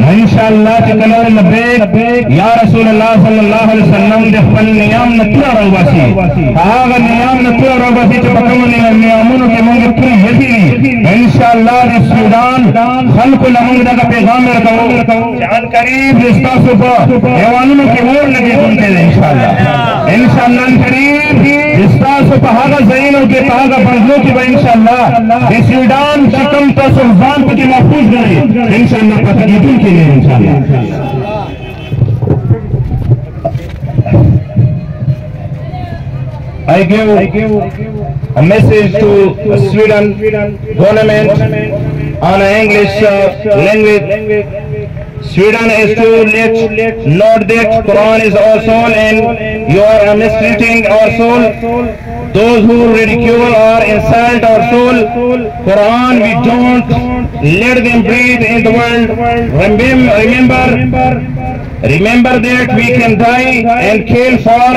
इंशाअल्लाह चलो लब्बैक या रसूल अल्लाह सल्लल्लाहु अलैहि वसल्लम दे फल नियम नतुरा रोबासी आग नियम नतुरा रोबासी चबकम नियमों के मंगे पूरी यही इंशाअल्लाह दे सूडान खल्क लमंग दा पैगाम रखो जान करीब रिश्ता सुबह एवानों की मोर लगे सुनते हैं इंशाअल्लाह करीब रिश्ता सुबह हागा ज़ैनों के हागा बंदों की इंशाअल्लाह दे सूडान शिकम तो सुल्तान की महफूज रहे इंशाअल्लाह पतगीदुल के लिए इंशाअल्लाह। I give a message to Sweden government on English language. Sweden is to let note that Quran is our soul and you are mistreating our soul. Those who ridicule or insult our soul, Quran we don't let them breathe in the world. Remember that we can die and kill for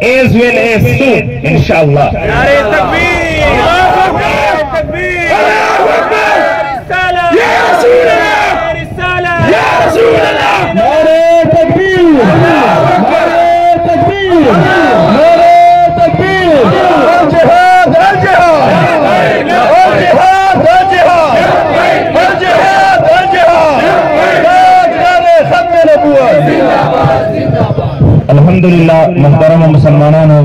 as well as soon, inshallah. Nare takbir! Allahu Akbar! Takbir! Allahu Akbar! Risala! Ya Rasulullah! Risala! Ya Rasulullah! Nare takbir! Allahu Akbar! Nare takbir! Nare takbir! Al-jihad! Al-jihad! Al-jihad! Al-jihad! Al-jihad! Al-jihad! अल्हम्दुलिल्लाह मुहतरम मुसलमानों